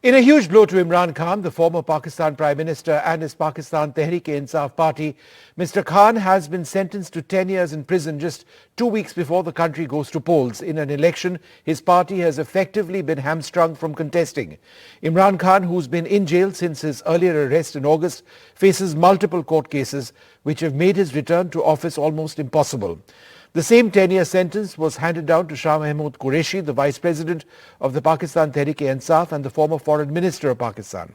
In a huge blow to Imran Khan, the former Pakistan Prime Minister and his Pakistan Tehreek-e-Insaf party, Mr. Khan has been sentenced to 10 years in prison just 2 weeks before the country goes to polls. In an election, his party has effectively been hamstrung from contesting. Imran Khan, who's been in jail since his earlier arrest in August, faces multiple court cases which have made his return to office almost impossible. The same 10-year sentence was handed down to Shah Mahmood Qureshi, the Vice President of the Pakistan Tehreek-e-Insaf and the former Foreign Minister of Pakistan.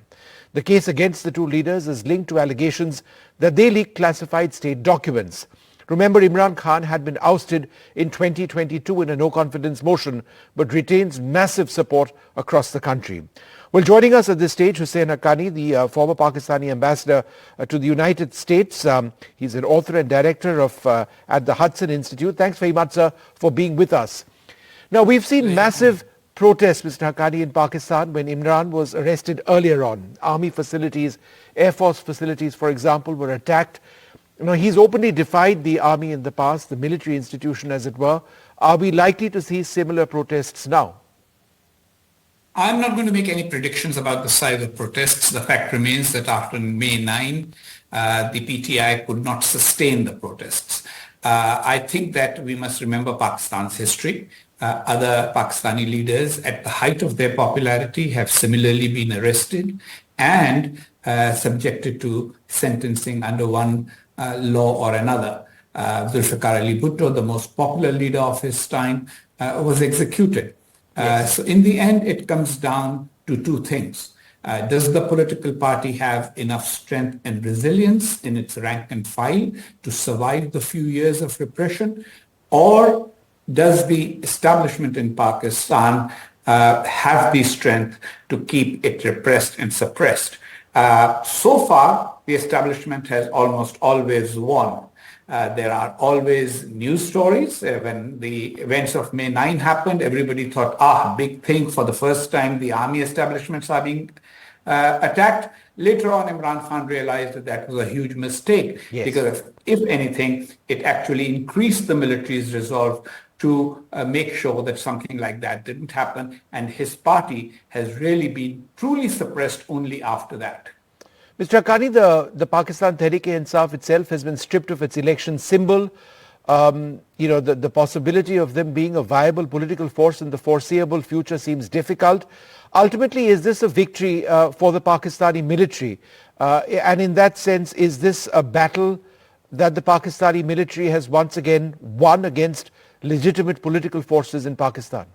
The case against the two leaders is linked to allegations that they leaked classified state documents. Remember, Imran Khan had been ousted in 2022 in a no-confidence motion, but retains massive support across the country. Well, joining us at this stage, Hussain Haqqani, the former Pakistani ambassador to the United States. He's an author and director of at the Hudson Institute. Thanks very much, sir, for being with us. Now, we've seen massive protests, Mr. Haqqani, in Pakistan when Imran was arrested earlier on. Army facilities, Air Force facilities, for example, were attacked. You know, he's openly defied the army in the past, the military institution, as it were. Are we likely to see similar protests now? I'm not going to make any predictions about the size of protests. The fact remains that after May 9, the PTI could not sustain the protests. I think that we must remember Pakistan's history. Other Pakistani leaders at the height of their popularity have similarly been arrested and subjected to sentencing under one law or another. Zulfikar Ali Bhutto, the most popular leader of his time, was executed. So in the end, it comes down to two things. Does the political party have enough strength and resilience in its rank and file to survive the few years of repression? Or does the establishment in Pakistan have the strength to keep it repressed and suppressed? So far, the establishment has almost always won. There are always news stories. When the events of May 9 happened, everybody thought, big thing, for the first time the army establishments are being attacked. Later on, Imran Khan realized that that was a huge mistake, because if anything, it actually increased the military's resolve to make sure that something like that didn't happen, and his party has really been truly suppressed only after that. Mr. Haqqani, the Pakistan Tehreek-e-Insaf itself has been stripped of its election symbol. The possibility of them being a viable political force in the foreseeable future seems difficult. Ultimately, is this a victory for the Pakistani military? And in that sense, is this a battle that the Pakistani military has once again won against legitimate political forces in Pakistan?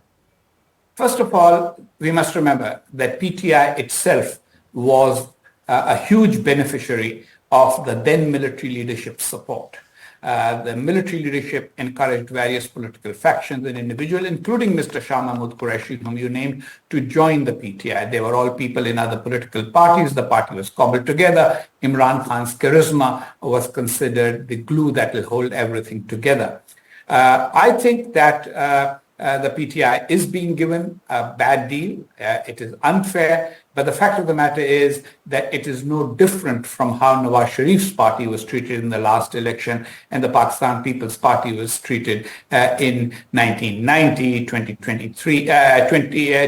First of all, we must remember that PTI itself was a huge beneficiary of the then military leadership's support. The military leadership encouraged various political factions and individuals, including Mr. Shah Mahmood Qureshi, whom you named, to join the PTI. They were all people in other political parties. The party was cobbled together. Imran Khan's charisma was considered the glue that will hold everything together. I think that the PTI is being given a bad deal. It is unfair. But the fact of the matter is that it is no different from how Nawaz Sharif's party was treated in the last election and the Pakistan People's Party was treated in 1990, 2023,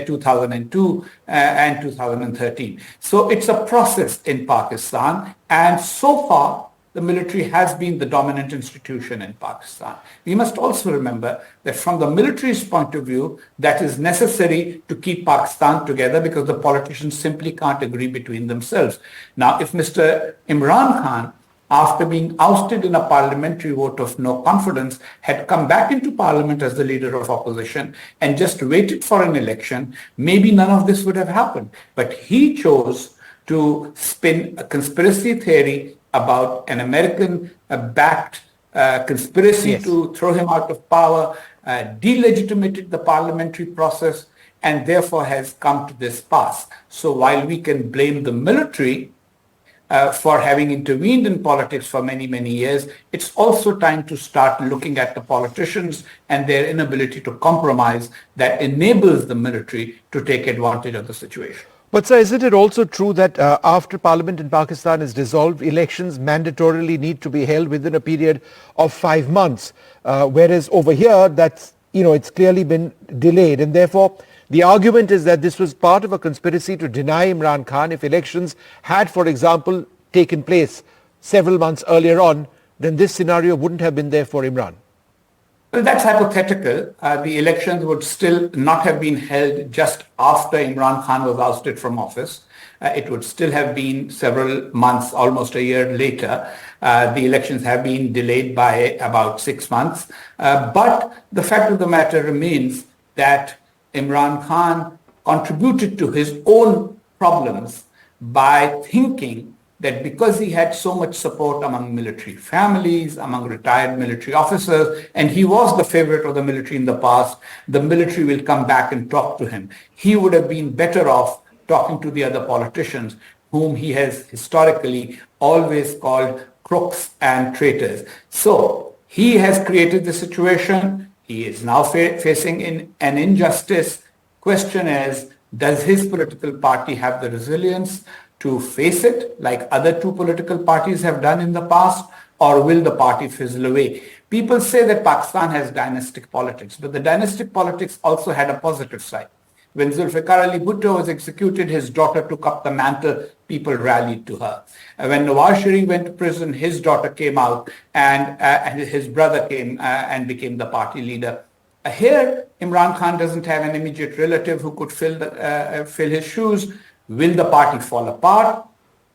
2002 and 2013. So it's a process in Pakistan, and so far the military has been the dominant institution in Pakistan. We must also remember that from the military's point of view, that is necessary to keep Pakistan together, because the politicians simply can't agree between themselves. Now, if Mr. Imran Khan, after being ousted in a parliamentary vote of no confidence, had come back into parliament as the leader of opposition and just waited for an election, maybe none of this would have happened. But he chose to spin a conspiracy theory about an American-backed conspiracy to throw him out of power, delegitimated the parliamentary process, and therefore has come to this pass. So while we can blame the military for having intervened in politics for many, many years, it's also time to start looking at the politicians and their inability to compromise that enables the military to take advantage of the situation. But sir, isn't it also true that after Parliament in Pakistan is dissolved, elections mandatorily need to be held within a period of 5 months, whereas over here, it's clearly been delayed, and therefore The argument is that this was part of a conspiracy to deny Imran Khan if elections had, for example, taken place several months earlier on, then this scenario wouldn't have been there for Imran. Well, that's hypothetical. The elections would still not have been held just after Imran Khan was ousted from office. It would still have been several months, almost a year later. The elections have been delayed by about 6 months. But the fact of the matter remains that Imran Khan contributed to his own problems by thinking that because he had so much support among military families, among retired military officers, and he was the favorite of the military in the past, the military will come back and talk to him. He would have been better off talking to the other politicians whom he has historically always called crooks and traitors. So he has created the situation. He is now facing an injustice. Question is, does his political party have the resilience to face it like other two political parties have done in the past, or will the party fizzle away? People say that Pakistan has dynastic politics, but the dynastic politics also had a positive side. When Zulfikar Ali Bhutto was executed, his daughter took up the mantle, people rallied to her. When Nawaz Sharif went to prison, his daughter came out and his brother came and became the party leader. Here, Imran Khan doesn't have an immediate relative who could fill his shoes. Will the party fall apart,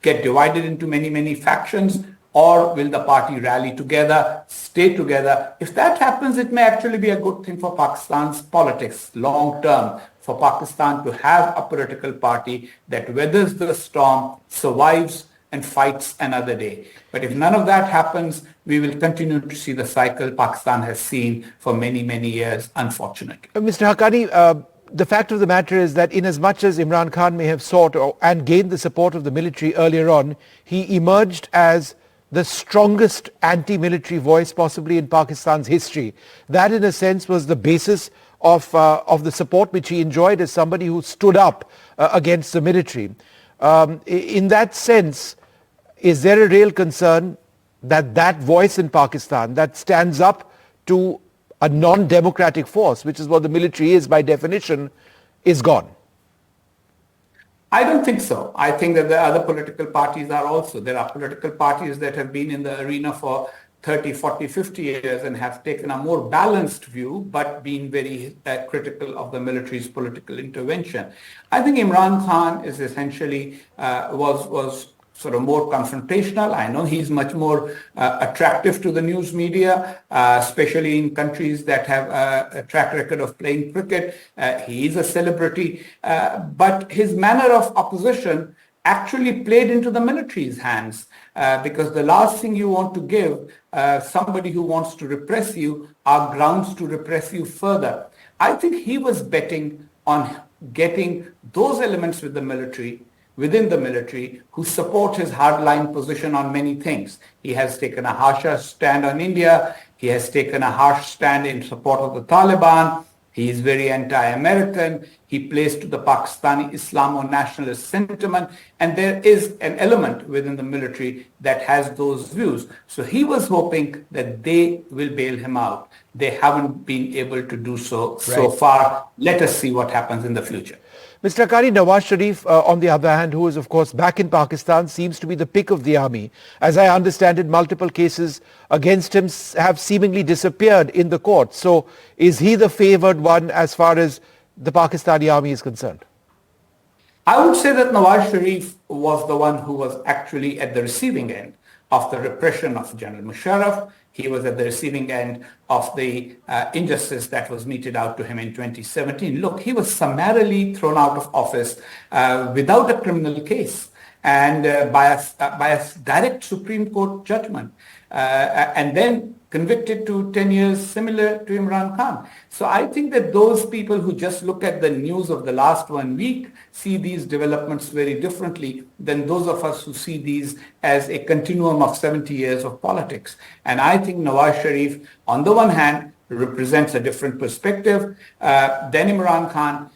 get divided into many, many factions, or will the party rally together, stay together? If that happens, it may actually be a good thing for Pakistan's politics long term, for Pakistan to have a political party that weathers the storm, survives, and fights another day. But if none of that happens, we will continue to see the cycle Pakistan has seen for many, many years, unfortunately. Mr. Haqqani, the fact of the matter is that in as much as Imran Khan may have sought and gained the support of the military earlier on, he emerged as the strongest anti-military voice possibly in Pakistan's history. That in a sense was the basis of the support which he enjoyed as somebody who stood up against the military. In that sense, is there a real concern that that voice in Pakistan that stands up to a non-democratic force, which is what the military is by definition, is gone? I don't think so. I think that the other political parties are also. There are political parties that have been in the arena for 30, 40, 50 years and have taken a more balanced view, but been very critical of the military's political intervention. I think Imran Khan is essentially, was sort of more confrontational. I know he's much more attractive to the news media, especially in countries that have a track record of playing cricket. He is a celebrity, but his manner of opposition actually played into the military's hands, because the last thing you want to give somebody who wants to repress you are grounds to repress you further. I think he was betting on getting those elements within the military who support his hardline position on many things. He has taken a harsher stand on India. He has taken a harsh stand in support of the Taliban. He is very anti-American. He plays to the Pakistani Islamo-nationalist sentiment. And there is an element within the military that has those views. So he was hoping that they will bail him out. They haven't been able to do so so far. Let us see what happens in the future. Mr. Haqqani, Nawaz Sharif, on the other hand, who is of course back in Pakistan, seems to be the pick of the army. As I understand it, multiple cases against him have seemingly disappeared in the court. So is he the favored one as far as the Pakistani army is concerned? I would say that Nawaz Sharif was the one who was actually at the receiving end of the repression of General Musharraf. He was at the receiving end of the injustice that was meted out to him in 2017. Look, he was summarily thrown out of office without a criminal case and by a direct Supreme Court judgment, and then convicted to 10 years, similar to Imran Khan. So I think that those people who just look at the news of the last 1 week see these developments very differently than those of us who see these as a continuum of 70 years of politics. And I think Nawaz Sharif, on the one hand, represents a different perspective than Imran Khan,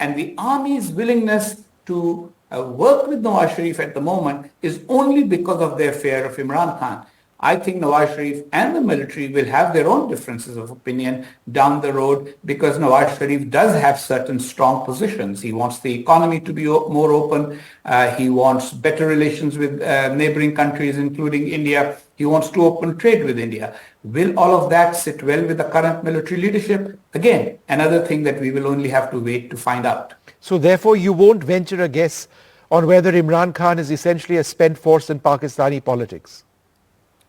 and the army's willingness to work with Nawaz Sharif at the moment is only because of their fear of Imran Khan. I think Nawaz Sharif and the military will have their own differences of opinion down the road because Nawaz Sharif does have certain strong positions. He wants the economy to be more open. He wants better relations with neighboring countries, including India. He wants to open trade with India. Will all of that sit well with the current military leadership? Again, another thing that we will only have to wait to find out. So therefore, you won't venture a guess on whether Imran Khan is essentially a spent force in Pakistani politics?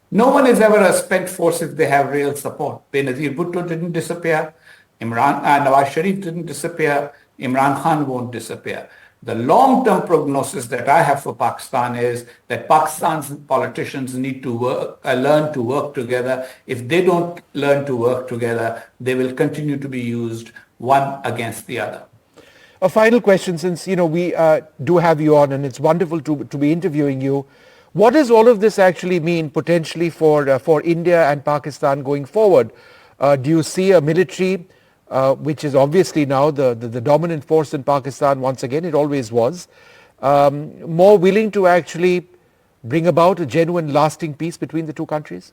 No one is ever a spent force if they have real support. Benazir Bhutto didn't disappear. Nawaz Sharif didn't disappear. Imran Khan won't disappear. The long-term prognosis that I have for Pakistan is that Pakistan's politicians need to learn to work together. If they don't learn to work together, they will continue to be used one against the other. A final question, since we do have you on, and it's wonderful to be interviewing you. What does all of this actually mean potentially for India and Pakistan going forward? Do you see a military, which is obviously now the dominant force in Pakistan once again, it always was, more willing to actually bring about a genuine lasting peace between the two countries?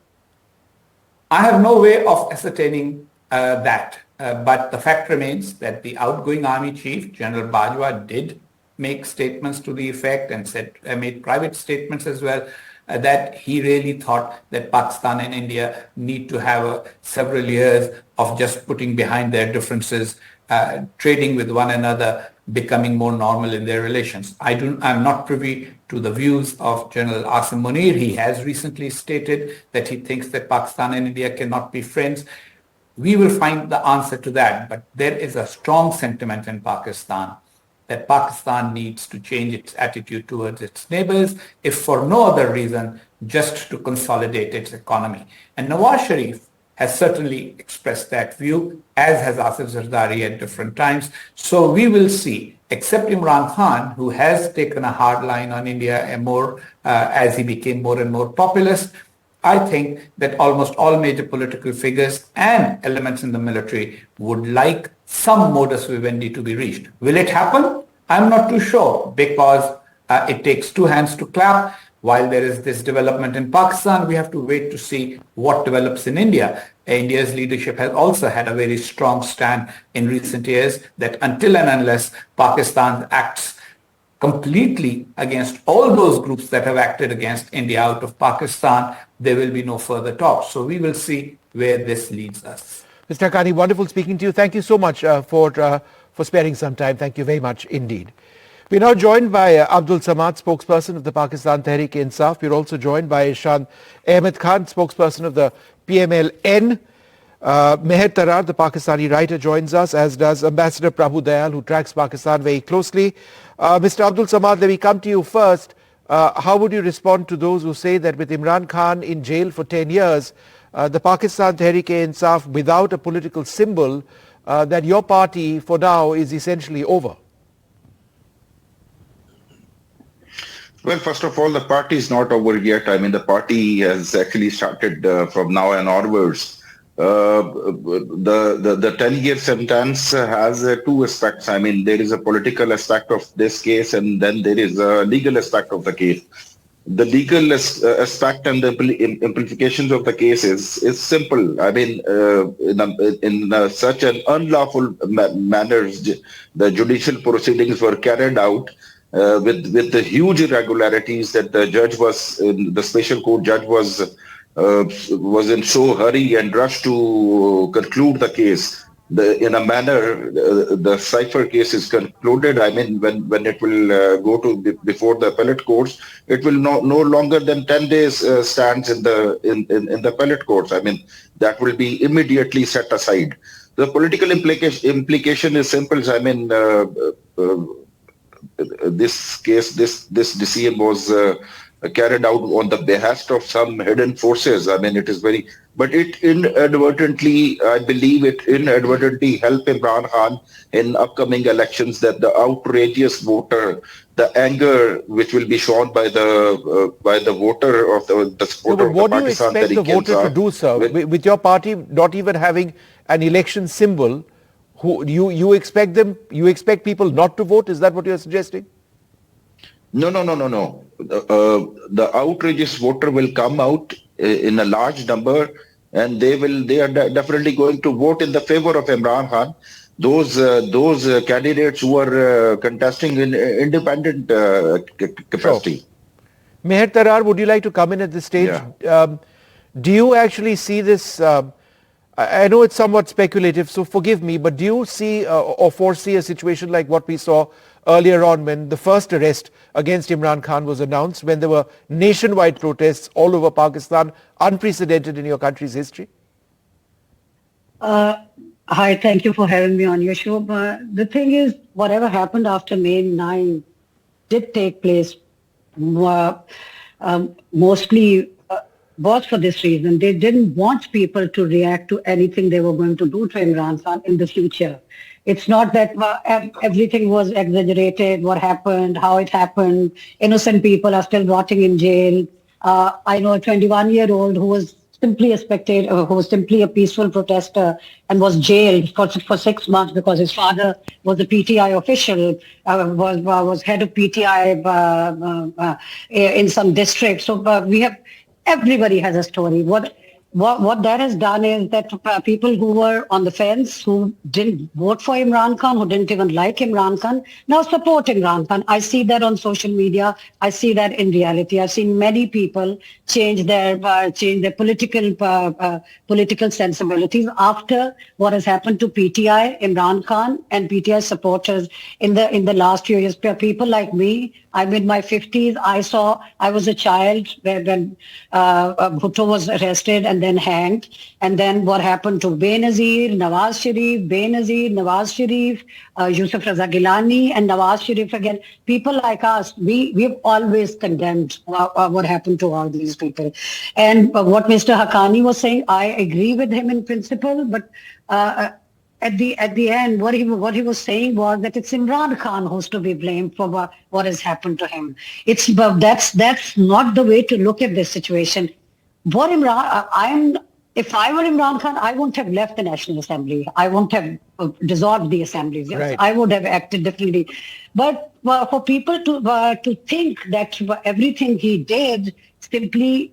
I have no way of ascertaining that. But the fact remains that the outgoing army chief, General Bajwa, did make statements to the effect and made private statements as well that he really thought that Pakistan and India need to have several years of just putting behind their differences, trading with one another, becoming more normal in their relations. I'm not privy to the views of General Asim Munir. He has recently stated that he thinks that Pakistan and India cannot be friends. We will find the answer to that, but there is a strong sentiment in Pakistan that Pakistan needs to change its attitude towards its neighbors, if for no other reason, just to consolidate its economy. And Nawaz Sharif has certainly expressed that view, as has Asif Zardari at different times. So we will see, except Imran Khan, who has taken a hard line on India and more as he became more and more populist. I think that almost all major political figures and elements in the military would like some modus vivendi to be reached. Will it happen? I'm not too sure because it takes two hands to clap. While there is this development in Pakistan, we have to wait to see what develops in India. India's leadership has also had a very strong stand in recent years that until and unless Pakistan acts completely against all those groups that have acted against India out of Pakistan, there will be no further talks. So we will see where this leads us. Mr. Haqqani, wonderful speaking to you. Thank you so much for sparing some time. Thank you very much indeed. We're now joined by Abdul Samad, spokesperson of the Pakistan Tehreek-e-Insaf. We're also joined by Ishan Ahmed Khan, spokesperson of the PMLN. Meher Tarar, the Pakistani writer, joins us, as does Ambassador Prabhu Dayal, who tracks Pakistan very closely. Mr. Abdul Samad, let me come to you first. How would you respond to those who say that with Imran Khan in jail for 10 years, the Pakistan Tehreek-e-Insaf without a political symbol, that your party for now is essentially over? Well, first of all, the party is not over yet. I mean, the party has actually started from now and onwards. The 10-year sentence has two aspects. I mean, there is a political aspect of this case, and then there is a legal aspect of the case. The legal aspect and the implications of the case is simple. I mean, in such an unlawful manner, the judicial proceedings were carried out with the huge irregularities that the special court judge was in so hurry and rushed to conclude the case. In a manner, the cipher case is concluded. I mean, when it will go to before the appellate courts, it will no longer than 10 days stands in the appellate courts. I mean, that will be immediately set aside. The political implication is simple. I mean, this case, this decision was carried out on the behest of some hidden forces. I mean, but it inadvertently, I believe it inadvertently helped Imran Khan in upcoming elections, that the outrageous voter, the anger which will be shown by the voter of the supporter of the Pakistan Tehreek-e-Insaf. What do you expect the voter to do, sir? With your party not even having an election symbol, you expect people not to vote? Is that what you're suggesting? No. The outrageous voter will come out in a large number, and they are definitely going to vote in the favor of Imran Khan. Those candidates who are contesting in independent capacity. Sure. Meher Tarar, would you like to come in at this stage? Yeah. Do you actually see this? I know it's somewhat speculative, so forgive me, but do you see or foresee a situation like what we saw earlier on when the first arrest against Imran Khan was announced, when there were nationwide protests all over Pakistan, unprecedented in your country's history? Hi, thank you for having me on your show. But the thing is, whatever happened after May 9 did take place mostly was for this reason. They didn't want people to react to anything they were going to do to Imran Khan in the future. It's not that everything was exaggerated, what happened, how it happened. Innocent people are still rotting in jail. I know a 21-year-old who was simply a spectator, who was simply a peaceful protester and was jailed for 6 months because his father was a PTI official, was head of PTI in some district. So everybody has a story. What that has done is that people who were on the fence, who didn't vote for Imran Khan, who didn't even like Imran Khan, now support Imran Khan. I see that on social media. I see that in reality. I've seen many people change their political sensibilities after what has happened to PTI, Imran Khan, and PTI supporters in the last few years. People like me, I'm in my 50s. I was a child when Bhutto was arrested and then hanged. And then what happened to Benazir, Nawaz Sharif, Yusuf Raza Gilani, and Nawaz Sharif again. People like us, we've always condemned what happened to all these people. And what Mr. Haqqani was saying, I agree with him in principle, but at the end, what he was saying was that it's Imran Khan who's to be blamed for what has happened to him. That's not the way to look at this situation. If I were Imran Khan, I wouldn't have left the National Assembly. I wouldn't have dissolved the assemblies. Yes, right. I would have acted differently. But for people to think that everything he did simply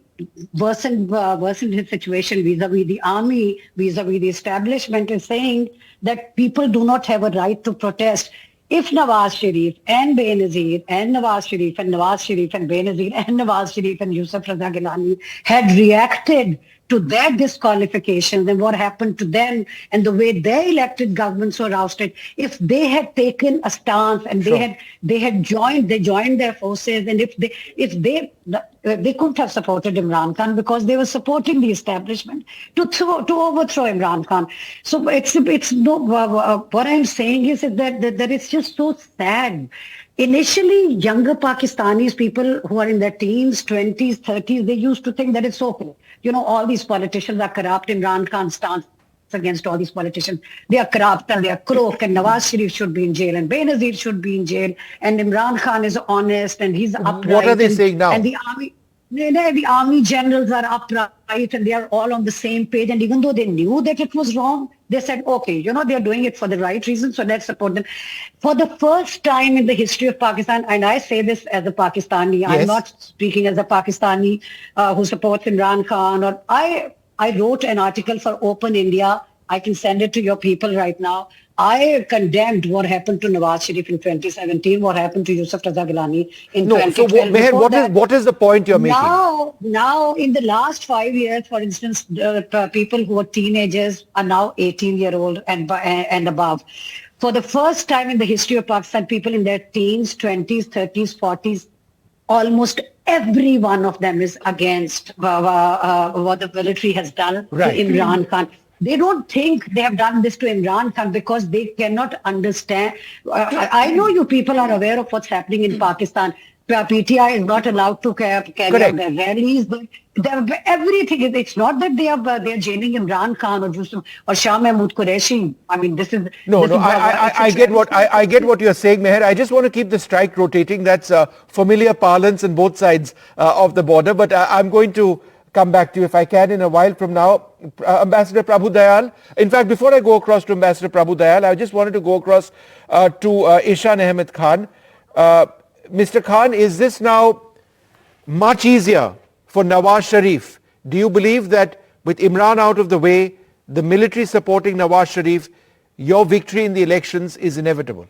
worsened his situation vis-a-vis the army, vis-a-vis the establishment, is saying that people do not have a right to protest. If Nawaz Sharif and Benazir and Nawaz Sharif and Nawaz Sharif and Benazir and Nawaz Sharif and Yusuf Raza Gilani had reacted to their disqualifications and what happened to them and the way their elected governments were ousted, if they had taken a stance and they had joined their forces, and if they couldn't have supported Imran Khan because they were supporting the establishment to overthrow Imran Khan. So it's no. What I'm saying is that it's just so sad. Initially, younger Pakistanis, people who are in their teens, 20s, 30s, they used to think that it's okay. All these politicians are corrupt. Imran Khan stands against all these politicians. They are corrupt and they are crook, and Nawaz Sharif should be in jail and Benazir should be in jail, and Imran Khan is honest and he's upright. What are they saying now? And the army generals are upright and they are all on the same page. And even though they knew that it was wrong, they said, okay, they are doing it for the right reason, so let's support them. For the first time in the history of Pakistan, and I say this as a Pakistani, yes. I'm not speaking as a Pakistani who supports Imran Khan. Or I wrote an article for Open India. I can send it to your people right now. I condemned what happened to Nawaz Sharif in 2017, what happened to Yusuf Raza Gilani in 2012. So Meher, what is the point you're making? Now, in the last 5 years, for instance, people who are teenagers are now 18-year-old and above. For the first time in the history of Pakistan, people in their teens, 20s, 30s, 40s, almost every one of them is against what the military has done to Imran Khan. They don't think they have done this to Imran Khan because they cannot understand. I know you people are aware of what's happening in Pakistan. PTI is not allowed to carry out their rallies, but everything is. It's not that they're jailing Imran Khan or Shah Mahmood Qureshi. I mean, this is I get what you're saying, Meher. I just want to keep the strike rotating. That's familiar parlance on both sides of the border. But I'm going to come back to you if I can in a while from now. Ambassador Prabhu Dayal. In fact, before I go across to Ambassador Prabhu Dayal, I just wanted to go across to Ishan Ahmed Khan. Mr. Khan, is this now much easier for Nawaz Sharif Do you believe that with Imran out of the way, the military supporting Nawaz Sharif, your victory in the elections is inevitable?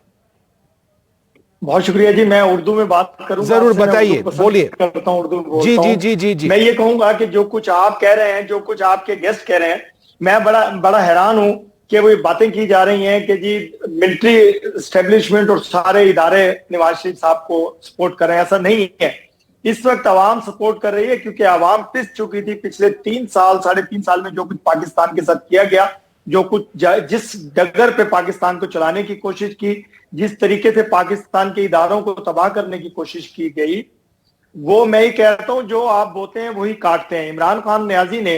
बहुत शुक्रिया जी। मैं उर्दू में बात करूंगा। जरूर बताइए, बोलिए। करता हूं, उर्दू में जी बोलता जी हूं। जी जी जी। मैं ये कहूंगा कि जो कुछ आप कह रहे हैं, जो कुछ आपके गेस्ट कह रहे हैं, मैं बड़ा हैरान हूं कि वो बातें की जा रही हैं कि जी मिलिट्री एस्टेब्लिशमेंट और सारे इदारे नवाज शरीफ साहब को सपोर्ट कर रहे हैं। ऐसा नहीं है। इस वक्त आवाम सपोर्ट कर रही है क्योंकि आवाम पिस चुकी थी पिछले 3 साल, 3.5 साल में जो कुछ पाकिस्तान के साथ किया गया, जो कुछ जिस डगर पे पाकिस्तान को चलाने की कोशिश की, जिस तरीके से पाकिस्तान के इदारों को तबाह करने की कोशिश की गई, वो मैं ही कहता हूं जो आप बोते हैं वही काटते हैं। इमरान खान न्याजी ने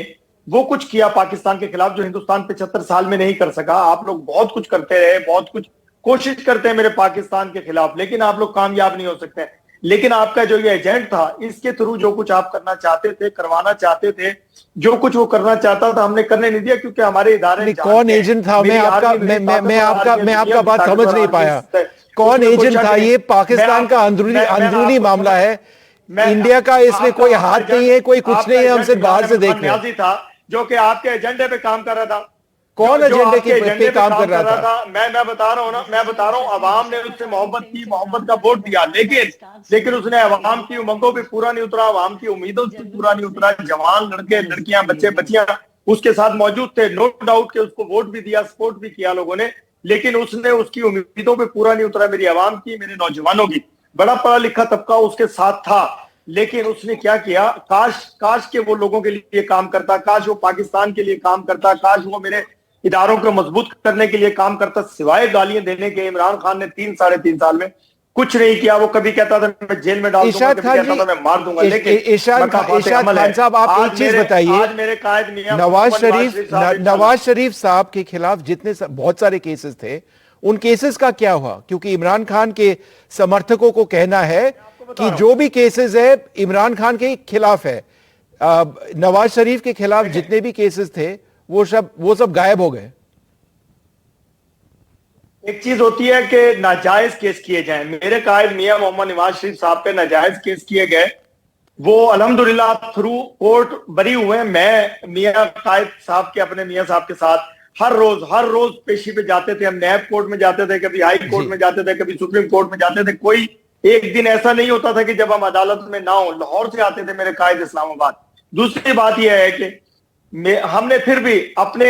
वो कुछ किया पाकिस्तान के खिलाफ जो हिंदुस्तान 75 साल में नहीं कर सका। आप लोग बहुत कुछ करते रहे, बहुत कुछ कोशिश करते हैं मेरे पाकिस्तान के खिलाफ, लेकिन आप लोग कामयाब नहीं हो सकते। लेकिन आपका जो ये एजेंट था, इसके थ्रू जो कुछ आप करना चाहते थे, करवाना चाहते थे, जो कुछ वो करना चाहता था, हमने करने नहीं दिया क्योंकि हमारे इदारे कौन एजेंट था? मैं आपका बात समझ नहीं पाया। कौन एजेंट था? ये पाकिस्तान का अंदरूनी मामला है। इंडिया का इसमें कोई हाथ नहीं है, कोई कुछ नहीं है, हम सिर्फ बाहर से देख रहे हैं। था जो कि आपके एजेंडे पे काम कर रहा था। कौन एजेंडे पे काम कर रहा था? मैं बता रहा हूँ ना, मैं बता रहा हूँ। अवाम ने उससे मोहब्बत की, मोहब्बत का वोट दिया, लेकिन उसने अवाम की उमंगों पे पूरा नहीं उतरा, अवाम की उम्मीदों से पूरा नहीं उतरा। जवान लड़के लड़कियां, बच्चे बच्चियां उसके साथ मौजूद थे, नो डाउट के उसको वोट भी दिया, सपोर्ट भी किया लोगों ने, लेकिन उसने उसकी उम्मीदों पे पूरा नहीं उतरा। मेरी अवाम की, मेरे नौजवानों की। बड़ा पढ़ा लिखा तबका उसके साथ था, लेकिन उसने क्या किया? काश के वो लोगों के लिए काम करता, काश वो पाकिस्तान के लिए काम करता, काश वो मेरे इदारों को मजबूत करने के लिए काम करता। सिवाय गालियां देने के इमरान खान ने 3-3.5 साल में कुछ नहीं किया। वो कभी कहता था मैं जेल में डाल दूंगा, कभी कहता था मैं मार दूंगा। लेकिन इशाद खान साहब, आप एक चीज बताइए। आज मेरे कायद मियां नवाज शरीफ साहब के खिलाफ जितने बहुत सारे केसेस थे, उन केसेस का क्या हुआ? क्योंकि इमरान खान के समर्थकों को कहना है कि जो भी केसेस है इमरान खान के खिलाफ है। नवाज शरीफ के खिलाफ जितने भी केसेस थे वो सब गायब हो गए। एक चीज होती है कि नाजायज केस किए जाएं। मेरे कायद मियां मोहम्मद नवाज शरीफ साहब पे नाजायज केस किए गए, वो अल्हम्दुलिल्लाह थ्रू कोर्ट बरी हुए। मैं मियां कायद साहब के, अपने मियां साहब के साथ हर रोज पेशी पे जाते थे। हम नैब कोर्ट में जाते थे, कभी हाई कोर्ट में जाते थे, कभी सुप्रीम कोर्ट में जाते थे। कोई एक दिन ऐसा नहीं होता था कि जब हम अदालत में ना हो। लाहौर से आते थे मेरे कायद इस्लामाबाद। दूसरी बात यह है कि हमने फिर भी अपने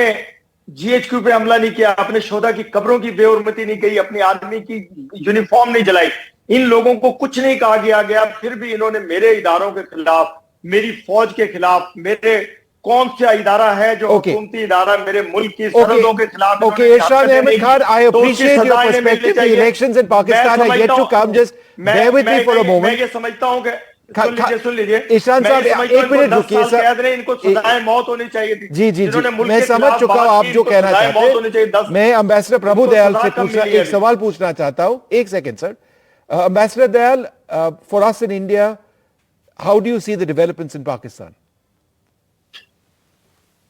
जीएचक्यू पे हमला नहीं किया, अपने शोधा की कब्रों की बेहुरमती नहीं की, अपनी आदमी की यूनिफॉर्म नहीं जलाई। इन लोगों को कुछ नहीं कहा गया, फिर भी इन्होंने मेरे इदारों के खिलाफ, मेरी फौज के खिलाफ, मेरे कौन सा इदारा है जो हुकूमती इदारा मेरे मुल्क की सरहदों के खिलाफ। Irshad Ahmad Khan, I appreciate your perspective. The elections in Pakistan are yet to come, just bear with me for a moment. मैं ये समझता हूं कि सुन लीजिए ईशान साहब, एक मिनट रुकिए सर। इनको सजाए मौत होनी चाहिए थी। जी, मैं समझ चुका हूं आप जो कहना चाहते हैं। मैं एम्बेसडर प्रभु दयाल से एक सवाल पूछना चाहता हूं। एक second sir. Ambassador Dayal, for us in India, how do you see the developments in Pakistan?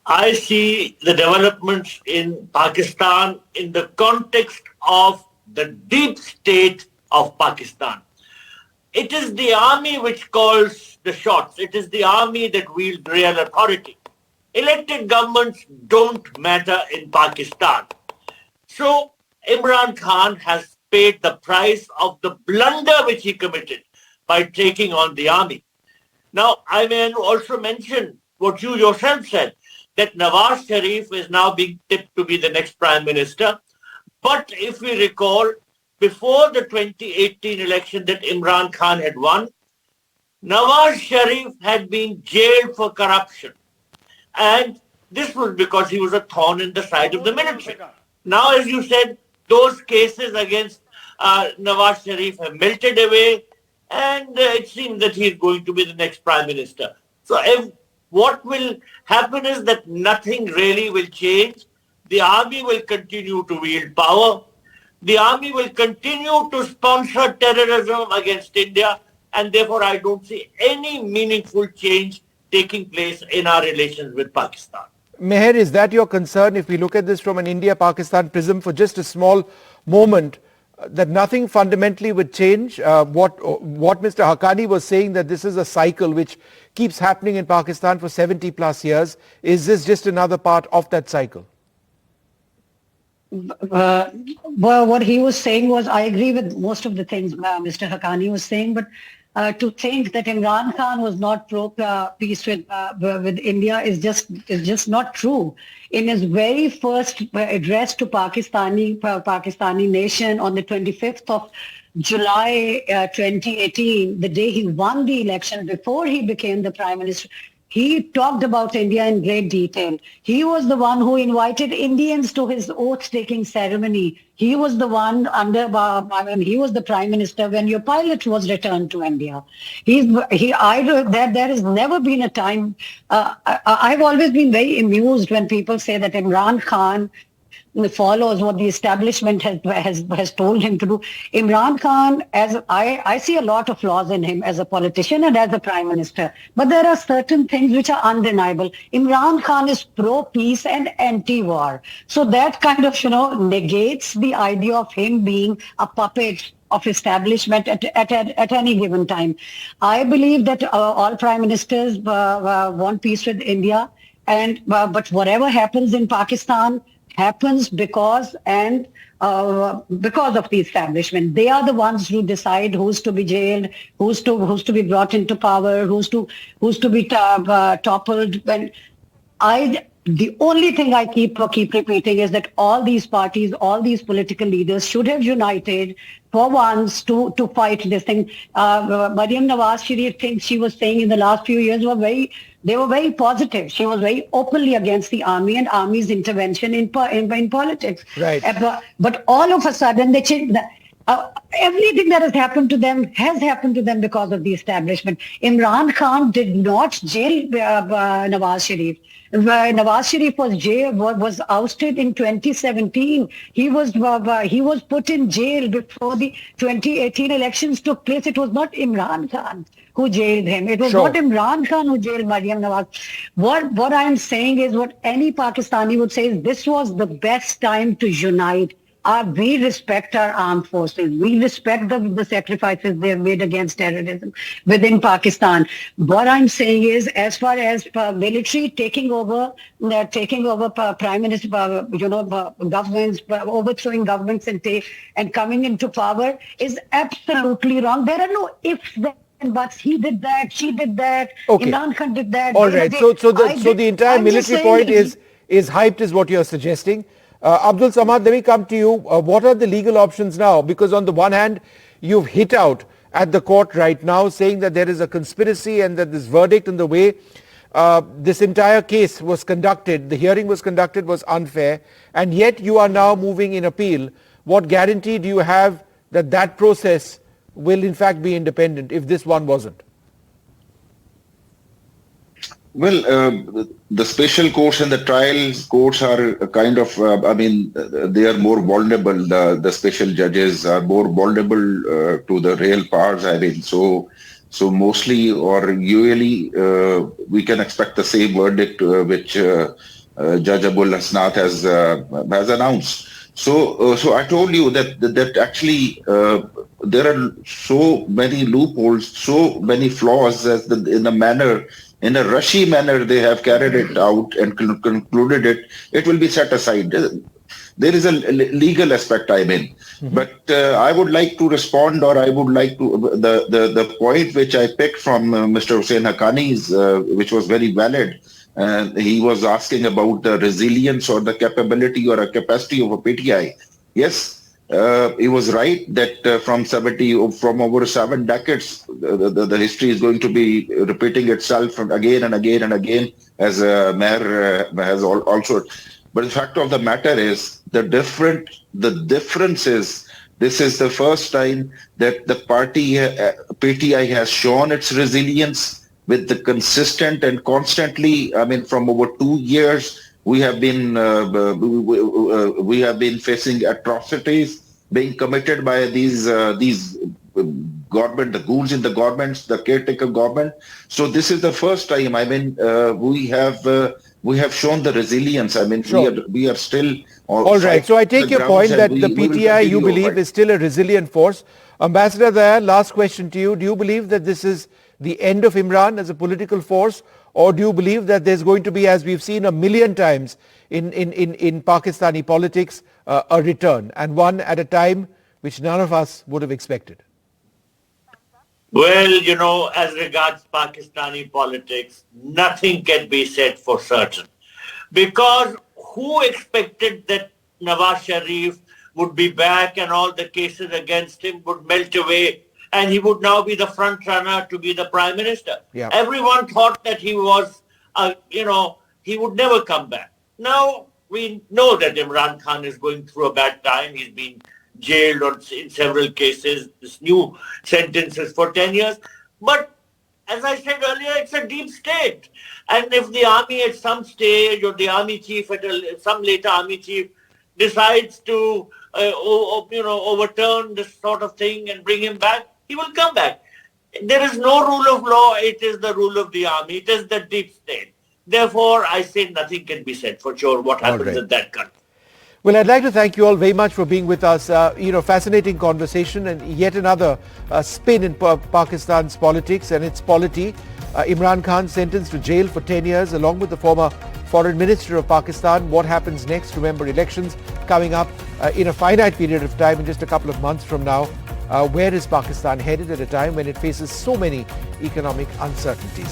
I see the developments in Pakistan in the context of the deep state of Pakistan. It is the army which calls the shots. It is the army that wields real authority. Elected governments don't matter in Pakistan. So Imran Khan has paid the price of the blunder which he committed by taking on the army. Now, I may also mention what you yourself said, that Nawaz Sharif is now being tipped to be the next prime minister. But if we recall, before the 2018 election that Imran Khan had won, Nawaz Sharif had been jailed for corruption. And this was because he was a thorn in the side of the military. Now, as you said, those cases against Nawaz Sharif have melted away, and it seems that he is going to be the next prime minister. So what will happen is that nothing really will change. The army will continue to wield power. The army will continue to sponsor terrorism against India, and therefore I don't see any meaningful change taking place in our relations with Pakistan. Meher, is that your concern? If we look at this from an India-Pakistan prism for just a small moment, that nothing fundamentally would change? What Mr. Haqqani was saying, that this is a cycle which keeps happening in Pakistan for 70 plus years. Is this just another part of that cycle? Well, what he was saying was, I agree with most of the things Mr. Haqqani was saying, but to think that Imran Khan was not pro peace with India is just not true. In his very first address to Pakistani nation on the 25th of July 2018, the day he won the election, before he became the prime minister, he talked about India in great detail. He was the one who invited Indians to his oath-taking ceremony. He was the one he was the prime minister when your pilot was returned to India. There has never been a time. I've always been very amused when people say that Imran Khan follows what the establishment has told him to do. Imran Khan, as I see a lot of flaws in him as a politician and as a prime minister, but there are certain things which are undeniable. Imran Khan is pro-peace and anti-war. So that kind of, negates the idea of him being a puppet of establishment at any given time. I believe that all prime ministers want peace with India, but whatever happens in Pakistan happens because of the establishment. They are the ones who decide who's to be jailed, who's to be brought into power, who's to be toppled. The only thing I keep repeating is that all these parties, all these political leaders should have united for once to fight this thing. Maryam Nawaz Sharif, things she was saying in the last few years were very positive. She was very openly against the army and army's intervention in politics. Right. But all of a sudden they changed. Everything that has happened to them because of the establishment. Imran Khan did not jail Nawaz Sharif. Nawaz Sharif was ousted in 2017. He was put in jail before the 2018 elections took place. It was not Imran Khan who jailed him. It was not Imran Khan who jailed Maryam Nawaz. What I'm saying is, what any Pakistani would say is, this was the best time to unite. We respect our armed forces. We respect the sacrifices they have made against terrorism within Pakistan. What I'm saying is, as far as military taking over prime minister, governments, overthrowing governments and coming into power is absolutely wrong. There are no ifs there. But he did that, she did that, okay. Imran Khan did that. All right. So the entire military point is hyped, is what you're suggesting. Abdul Samad, let me come to you. What are the legal options now? Because on the one hand, you've hit out at the court right now saying that there is a conspiracy and that this verdict and the way this entire case was conducted, the hearing was conducted, was unfair, and yet you are now moving in appeal. What guarantee do you have that that process will in fact be independent if this one wasn't? Well, the special courts and the trial courts are kind of, they are more vulnerable. The special judges are more vulnerable to the real powers. So mostly or usually we can expect the same verdict which Judge Abul Hasnath has announced. So I told you that actually there are so many loopholes, so many flaws in a rushy manner they have carried it out and concluded it. It will be set aside. There is a legal aspect, but I would like to respond, or I would like to the point which I picked from Mr. Hussain Haqqani's, which was very valid. He was asking about the resilience or the capability or a capacity of a PTI. Yes, he was right that from over 7 decades, the history is going to be repeating itself again and again and again, as Mayor has also. But the fact of the matter is, the difference is, this is the first time that the party PTI has shown its resilience with the consistent and constantly. From over 2 years, we have been facing atrocities being committed by these government, the goons in the governments, the caretaker government. So this is the first time. We have we have shown the resilience. I mean, Sure. we are still... All right. So I take your point that the PTI, you believe, is still a resilient force. Ambassador Dayal, last question to you. Do you believe that this is the end of Imran as a political force, or do you believe that there's going to be, as we've seen a million times in Pakistani politics, a return, and one at a time which none of us would have expected? Well, as regards Pakistani politics, nothing can be said for certain. Because who expected that Nawaz Sharif would be back and all the cases against him would melt away and he would now be the front runner to be the prime minister? Yeah. Everyone thought that he was, he would never come back. Now we know that Imran Khan is going through a bad time. He's been jailed in several cases. This new sentence is for 10 years. But as I said earlier, it's a deep state. And if the army at some stage or the army chief, some later army chief decides to overturn this sort of thing and bring him back, he will come back. There is no rule of law. It is the rule of the army. It is the deep state. Therefore, I say nothing can be said for sure what happens in that country. Well, I'd like to thank you all very much for being with us. Fascinating conversation and yet another spin in Pakistan's politics and its polity. Imran Khan sentenced to jail for 10 years along with the former foreign minister of Pakistan. What happens next? Remember, elections coming up in a finite period of time, in just a couple of months from now. Where is Pakistan headed at a time when it faces so many economic uncertainties?